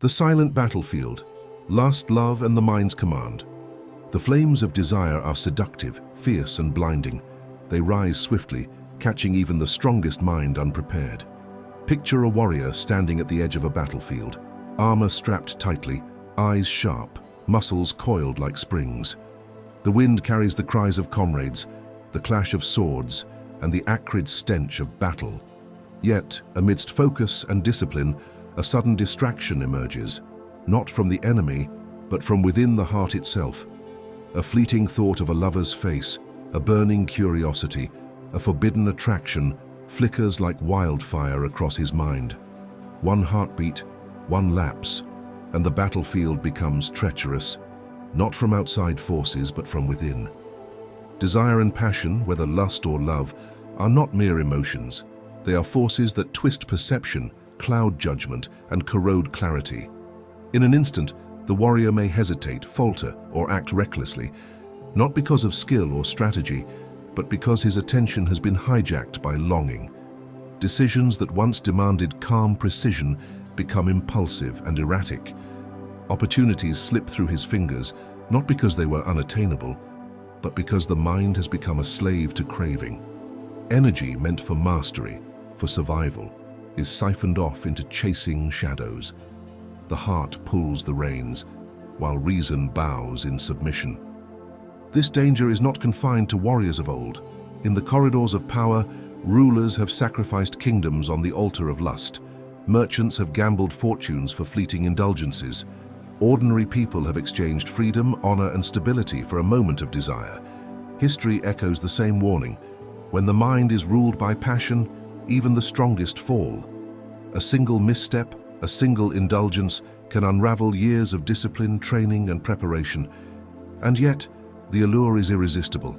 The silent battlefield, lust, love, and the mind's command. The flames of desire are seductive, fierce, and blinding. They rise swiftly, catching even the strongest mind unprepared. Picture a warrior standing at the edge of a battlefield, armor strapped tightly, eyes sharp, muscles coiled like springs. The wind carries the cries of comrades, the clash of swords, and the acrid stench of battle. Yet, amidst focus and discipline, a sudden distraction emerges, not from the enemy, but from within the heart itself. A fleeting thought of a lover's face, a burning curiosity, a forbidden attraction flickers like wildfire across his mind. One heartbeat, one lapse, and the battlefield becomes treacherous, not from outside forces, but from within. Desire and passion, whether lust or love, are not mere emotions. They are forces that twist perception, cloud judgment, and corrode clarity. In an instant, the warrior may hesitate, falter, or act recklessly, not because of skill or strategy, but because his attention has been hijacked by longing. Decisions that once demanded calm precision become impulsive and erratic. Opportunities slip through his fingers, not because they were unattainable, but because the mind has become a slave to craving. Energy meant for mastery, for survival, is siphoned off into chasing shadows. The heart pulls the reins, while reason bows in submission. This danger is not confined to warriors of old. In the corridors of power, rulers have sacrificed kingdoms on the altar of lust. Merchants have gambled fortunes for fleeting indulgences. Ordinary people have exchanged freedom, honor, and stability for a moment of desire. History echoes the same warning. When the mind is ruled by passion, even the strongest fall. A single misstep, a single indulgence can unravel years of discipline, training, and preparation. And yet, the allure is irresistible.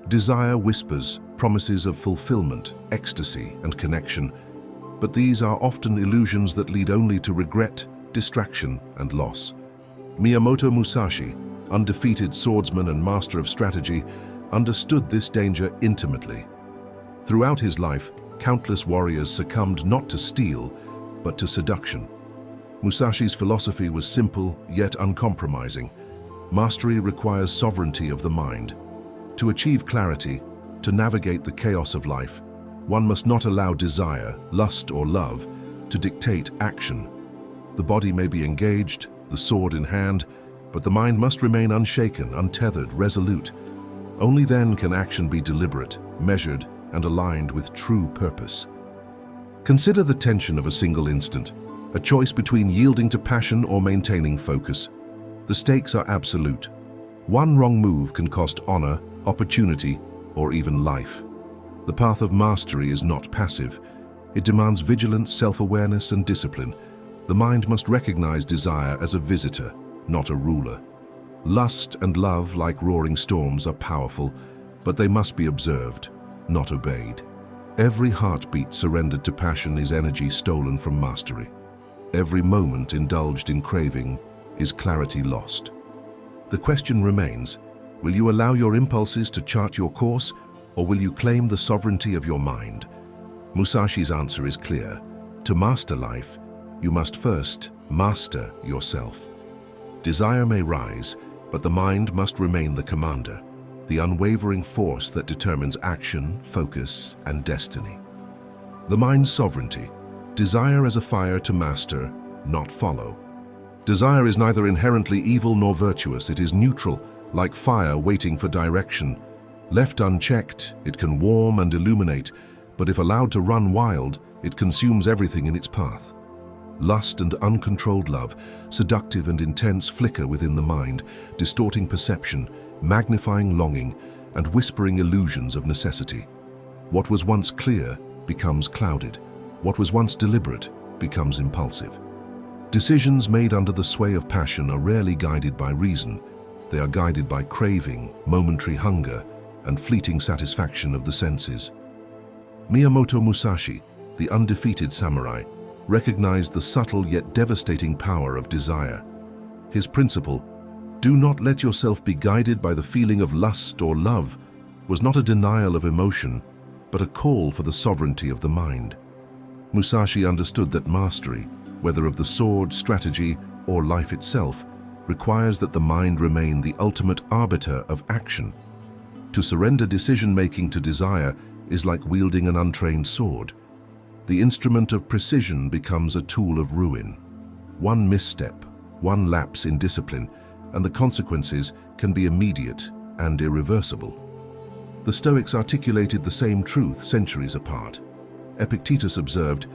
Desire whispers promises of fulfillment, ecstasy, and connection, but these are often illusions that lead only to regret, distraction, and loss. Miyamoto Musashi, undefeated swordsman and master of strategy, understood this danger intimately. Throughout his life, countless warriors succumbed not to steel, but to seduction. Musashi's philosophy was simple yet uncompromising. Mastery requires sovereignty of the mind. To achieve clarity, to navigate the chaos of life, one must not allow desire, lust, or love to dictate action. The body may be engaged, the sword in hand, but the mind must remain unshaken, untethered, resolute. Only then can action be deliberate, measured, and aligned with true purpose. Consider the tension of a single instant, a choice between yielding to passion or maintaining focus. The stakes are absolute. One wrong move can cost honor, opportunity, or even life. The path of mastery is not passive. It demands vigilance, self-awareness, and discipline. The mind must recognize desire as a visitor, not a ruler. Lust and love, like roaring storms, are powerful, but they must be observed, not obeyed. Every heartbeat surrendered to passion is energy stolen from mastery. Every moment indulged in craving is clarity lost. The question remains, will you allow your impulses to chart your course, or will you claim the sovereignty of your mind? Musashi's answer is clear. To master life, you must first master yourself. Desire may rise, but the mind must remain the commander, the unwavering force that determines action, focus, and destiny. The mind's sovereignty. Desire as a fire to master, not follow. Desire is neither inherently evil nor virtuous. It is neutral, like fire waiting for direction. Left unchecked, it can warm and illuminate, but if allowed to run wild, it consumes everything in its path. Lust and uncontrolled love, seductive and intense, flicker within the mind, distorting perception, magnifying longing, and whispering illusions of necessity. What was once clear becomes clouded. What was once deliberate becomes impulsive. Decisions made under the sway of passion are rarely guided by reason. They are guided by craving, momentary hunger, and fleeting satisfaction of the senses. Miyamoto Musashi, the undefeated samurai, recognized the subtle yet devastating power of desire. His principle, "Do not let yourself be guided by the feeling of lust or love," was not a denial of emotion, but a call for the sovereignty of the mind. Musashi understood that mastery, whether of the sword, strategy, or life itself, requires that the mind remain the ultimate arbiter of action. To surrender decision-making to desire is like wielding an untrained sword. The instrument of precision becomes a tool of ruin. One misstep, one lapse in discipline, and the consequences can be immediate and irreversible. The Stoics articulated the same truth centuries apart. Epictetus observed,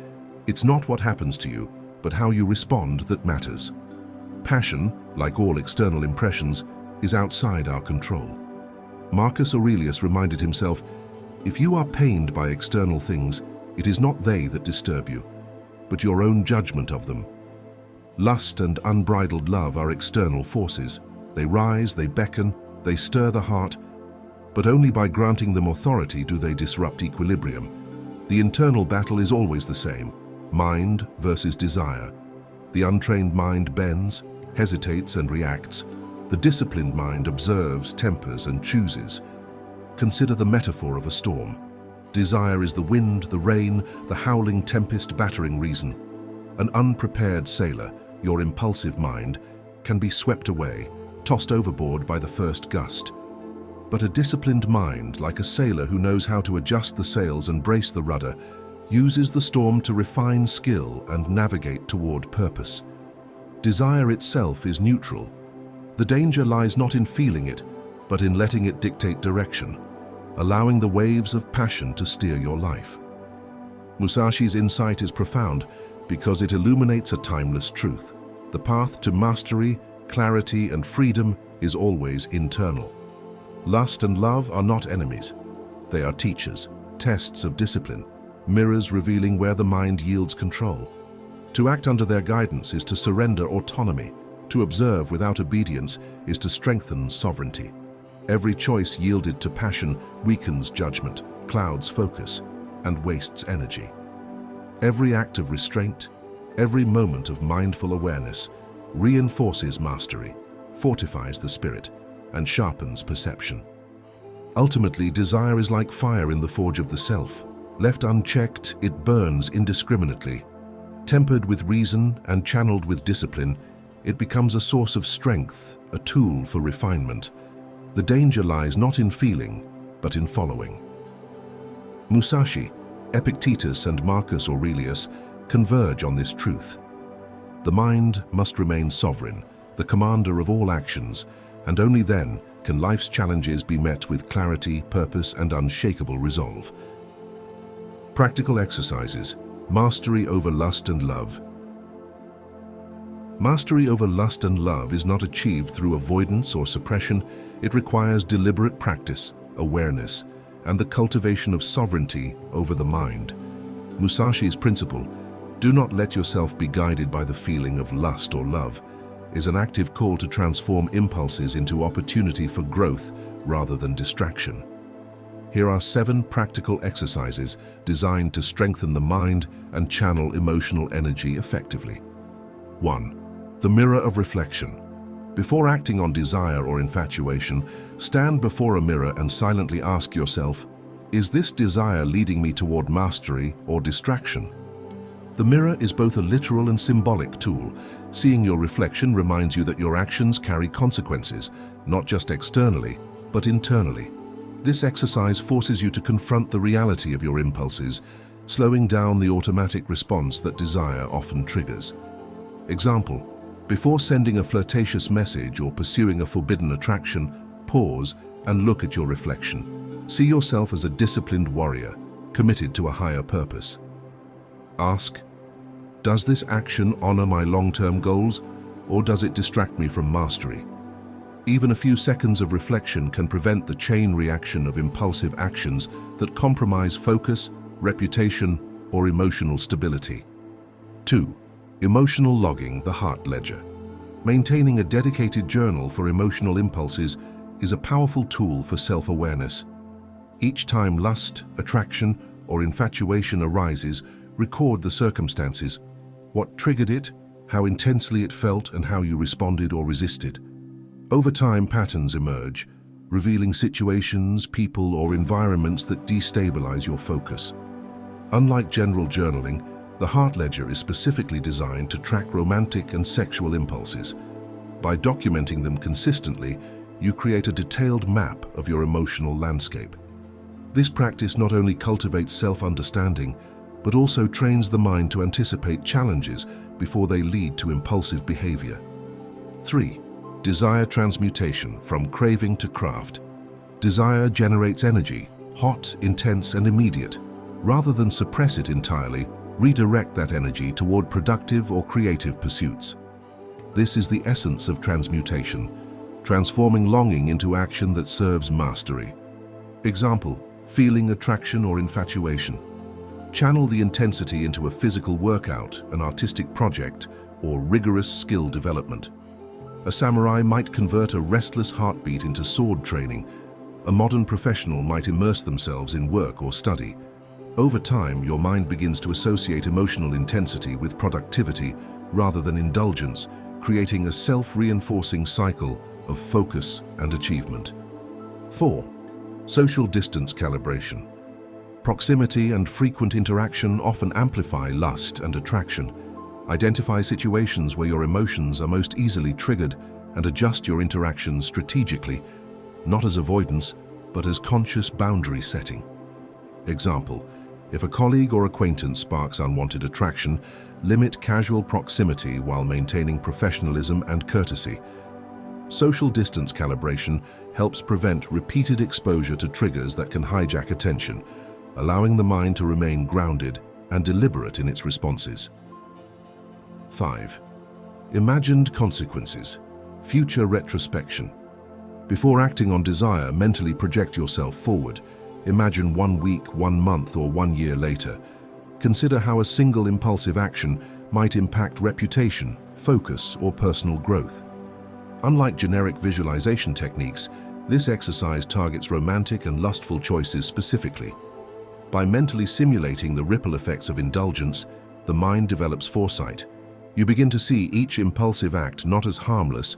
"It's not what happens to you, but how you respond that matters." Passion, like all external impressions, is outside our control. Marcus Aurelius reminded himself, "If you are pained by external things, it is not they that disturb you, but your own judgment of them." Lust and unbridled love are external forces. They rise, they beckon, they stir the heart, but only by granting them authority do they disrupt equilibrium. The internal battle is always the same: mind versus desire. The untrained mind bends, hesitates, and reacts. The disciplined mind observes, tempers, and chooses. Consider the metaphor of a storm. Desire is the wind, the rain, the howling tempest battering reason. An unprepared sailor, your impulsive mind, can be swept away, tossed overboard by the first gust. But a disciplined mind, like a sailor who knows how to adjust the sails and brace the rudder, uses the storm to refine skill and navigate toward purpose. Desire itself is neutral. The danger lies not in feeling it, but in letting it dictate direction, allowing the waves of passion to steer your life. Musashi's insight is profound because it illuminates a timeless truth. The path to mastery, clarity, and freedom is always internal. Lust and love are not enemies. They are teachers, tests of discipline, mirrors revealing where the mind yields control. To act under their guidance is to surrender autonomy. To observe without obedience is to strengthen sovereignty. Every choice yielded to passion weakens judgment, clouds focus, and wastes energy. Every act of restraint, every moment of mindful awareness reinforces mastery, fortifies the spirit, and sharpens perception. Ultimately, desire is like fire in the forge of the self. Left unchecked, it burns indiscriminately. Tempered with reason and channeled with discipline, it becomes a source of strength, a tool for refinement. The danger lies not in feeling, but in following. Musashi, Epictetus, and Marcus Aurelius converge on this truth. The mind must remain sovereign, the commander of all actions, and only then can life's challenges be met with clarity, purpose, and unshakable resolve. Practical exercises. Mastery over lust and love. Mastery over lust and love is not achieved through avoidance or suppression. It requires deliberate practice, awareness, and the cultivation of sovereignty over the mind. Musashi's principle, "Do not let yourself be guided by the feeling of lust or love," is an active call to transform impulses into opportunity for growth rather than distraction. Here are 7 practical exercises designed to strengthen the mind and channel emotional energy effectively. 1. The mirror of reflection. Before acting on desire or infatuation, stand before a mirror and silently ask yourself, "Is this desire leading me toward mastery or distraction?" The mirror is both a literal and symbolic tool. Seeing your reflection reminds you that your actions carry consequences, not just externally, but internally. This exercise forces you to confront the reality of your impulses, slowing down the automatic response that desire often triggers. Example: before sending a flirtatious message or pursuing a forbidden attraction, pause and look at your reflection. See yourself as a disciplined warrior, committed to a higher purpose. Ask, does this action honor my long-term goals, or does it distract me from mastery? Even a few seconds of reflection can prevent the chain reaction of impulsive actions that compromise focus, reputation, or emotional stability. 2. Emotional logging, the heart ledger. Maintaining a dedicated journal for emotional impulses is a powerful tool for self-awareness. Each time lust, attraction, or infatuation arises, record the circumstances, what triggered it, how intensely it felt, and how you responded or resisted. Over time, patterns emerge, revealing situations, people, or environments that destabilize your focus. Unlike general journaling, The heart ledger is specifically designed to track romantic and sexual impulses. By documenting them consistently, you create a detailed map of your emotional landscape. This practice not only cultivates self-understanding, but also trains the mind to anticipate challenges before they lead to impulsive behavior. 3. Desire transmutation from craving to craft. Desire generates energy, hot, intense, and immediate. Rather than suppress it entirely, redirect that energy toward productive or creative pursuits. This is the essence of transmutation, transforming longing into action that serves mastery. Example, feeling attraction or infatuation. Channel the intensity into a physical workout, an artistic project, or rigorous skill development. A samurai might convert a restless heartbeat into sword training. A modern professional might immerse themselves in work or study. Over time, your mind begins to associate emotional intensity with productivity rather than indulgence, creating a self-reinforcing cycle of focus and achievement. 4. Social distance calibration. Proximity and frequent interaction often amplify lust and attraction. Identify situations where your emotions are most easily triggered and adjust your interactions strategically, not as avoidance, but as conscious boundary setting. Example, if a colleague or acquaintance sparks unwanted attraction, limit casual proximity while maintaining professionalism and courtesy. Social distance calibration helps prevent repeated exposure to triggers that can hijack attention, allowing the mind to remain grounded and deliberate in its responses. 5. Imagined consequences. Future retrospection. Before acting on desire, mentally project yourself forward. Imagine 1 week, 1 month, or 1 year later. Consider how a single impulsive action might impact reputation, focus, or personal growth. Unlike generic visualization techniques, this exercise targets romantic and lustful choices specifically. By mentally simulating the ripple effects of indulgence, the mind develops foresight. You begin to see each impulsive act not as harmless,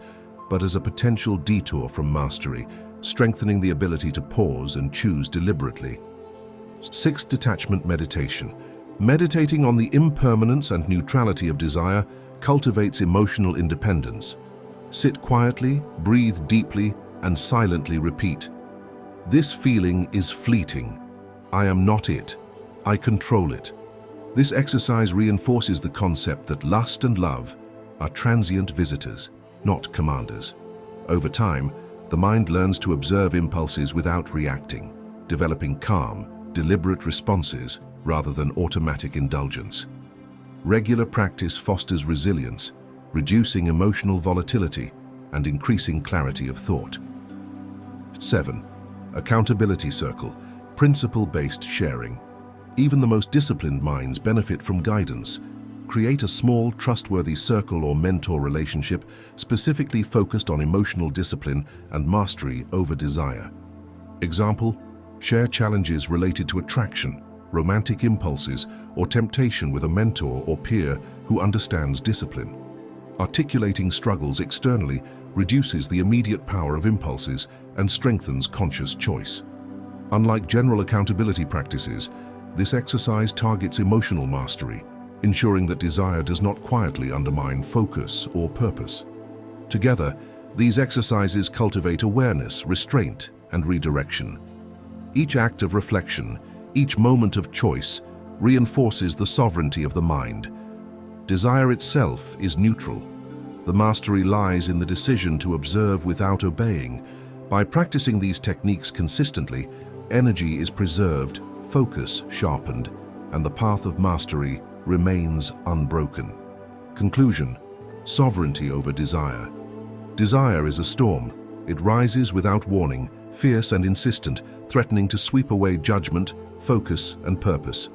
but as a potential detour from mastery, strengthening the ability to pause and choose deliberately. 6. Detachment meditation. Meditating on the impermanence and neutrality of desire cultivates emotional independence. Sit quietly, breathe deeply, and silently repeat, "This feeling is fleeting. I am not it. I control it." This exercise reinforces the concept that lust and love are transient visitors, not commanders. Over time, the mind learns to observe impulses without reacting, developing calm, deliberate responses rather than automatic indulgence. Regular practice fosters resilience, reducing emotional volatility and increasing clarity of thought. 7. Accountability circle. Principle-based sharing. Even the most disciplined minds benefit from guidance. Create a small, trustworthy circle or mentor relationship specifically focused on emotional discipline and mastery over desire. Example, share challenges related to attraction, romantic impulses, or temptation with a mentor or peer who understands discipline. Articulating struggles externally reduces the immediate power of impulses and strengthens conscious choice. Unlike general accountability practices, this exercise targets emotional mastery, ensuring that desire does not quietly undermine focus or purpose. Together, these exercises cultivate awareness, restraint, and redirection. Each act of reflection, each moment of choice, reinforces the sovereignty of the mind. Desire itself is neutral. The mastery lies in the decision to observe without obeying. By practicing these techniques consistently, energy is preserved, focus sharpened, and the path of mastery remains unbroken. Conclusion: sovereignty over desire. Desire is a storm. It rises without warning, fierce and insistent, threatening to sweep away judgment, focus, and purpose.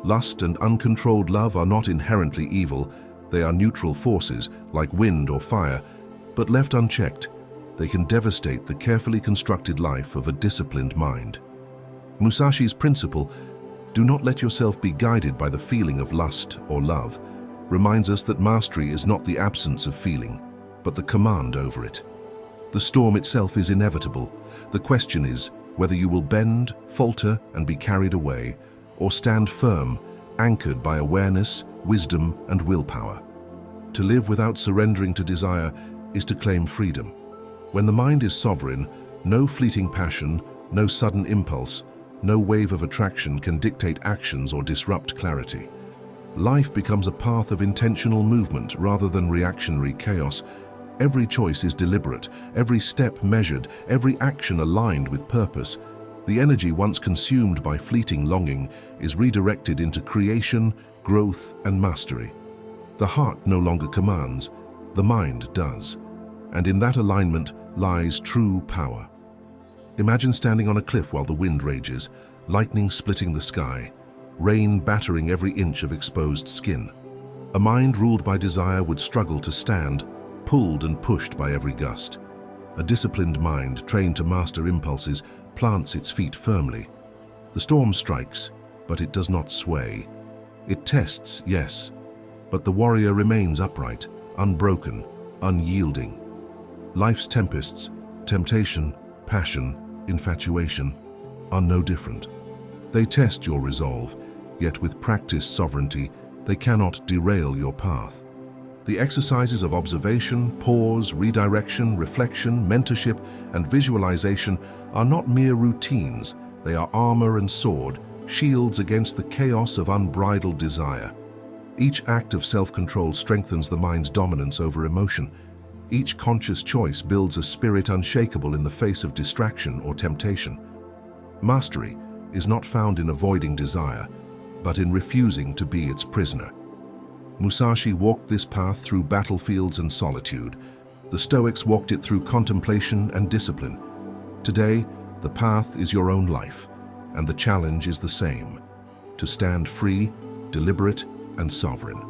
Lust and uncontrolled love are not inherently evil. They are neutral forces, like wind or fire, but left unchecked, they can devastate the carefully constructed life of a disciplined mind. Musashi's principle, "Do not let yourself be guided by the feeling of lust or love," reminds us that mastery is not the absence of feeling, but the command over it. The storm itself is inevitable. The question is whether you will bend, falter, and be carried away, or stand firm, anchored by awareness, wisdom, and willpower. To live without surrendering to desire is to claim freedom. When the mind is sovereign, no fleeting passion, no sudden impulse, no wave of attraction can dictate actions or disrupt clarity. Life becomes a path of intentional movement rather than reactionary chaos. Every choice is deliberate, every step measured, every action aligned with purpose. The energy once consumed by fleeting longing is redirected into creation, growth, and mastery. The heart no longer commands, the mind does. And in that alignment lies true power. Imagine standing on a cliff while the wind rages, lightning splitting the sky, rain battering every inch of exposed skin. A mind ruled by desire would struggle to stand, pulled and pushed by every gust. A disciplined mind, trained to master impulses, plants its feet firmly. The storm strikes, but it does not sway. It tests, yes, but the warrior remains upright, unbroken, unyielding. Life's tempests, temptation, passion, infatuation, are no different. They test your resolve, yet with practiced sovereignty, they cannot derail your path. The exercises of observation, pause, redirection, reflection, mentorship, and visualization are not mere routines. They are armor and sword, shields against the chaos of unbridled desire. Each act of self-control strengthens the mind's dominance over emotion. Each conscious choice builds a spirit unshakable in the face of distraction or temptation. Mastery is not found in avoiding desire, but in refusing to be its prisoner. Musashi walked this path through battlefields and solitude. The Stoics walked it through contemplation and discipline. Today, the path is your own life, and the challenge is the same: to stand free, deliberate, and sovereign.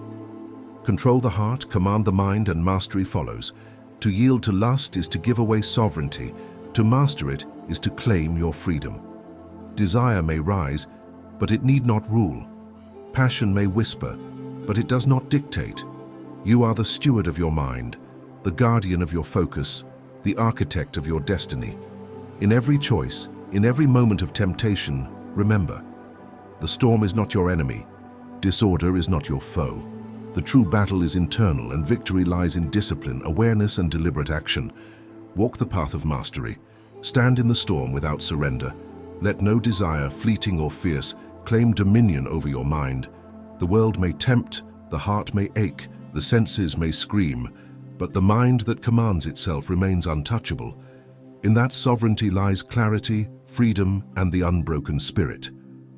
Control the heart, command the mind, and mastery follows. To yield to lust is to give away sovereignty. To master it is to claim your freedom. Desire may rise, but it need not rule. Passion may whisper, but it does not dictate. You are the steward of your mind, the guardian of your focus, the architect of your destiny. In every choice, in every moment of temptation, remember, the storm is not your enemy. Disorder is not your foe. The true battle is internal, and victory lies in discipline, awareness, and deliberate action. Walk the path of mastery. Stand in the storm without surrender. Let no desire, fleeting or fierce, claim dominion over your mind. The world may tempt, the heart may ache, the senses may scream, but the mind that commands itself remains untouchable. In that sovereignty lies clarity, freedom, and the unbroken spirit.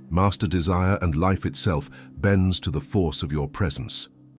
Master desire, and life itself bends to the force of your presence.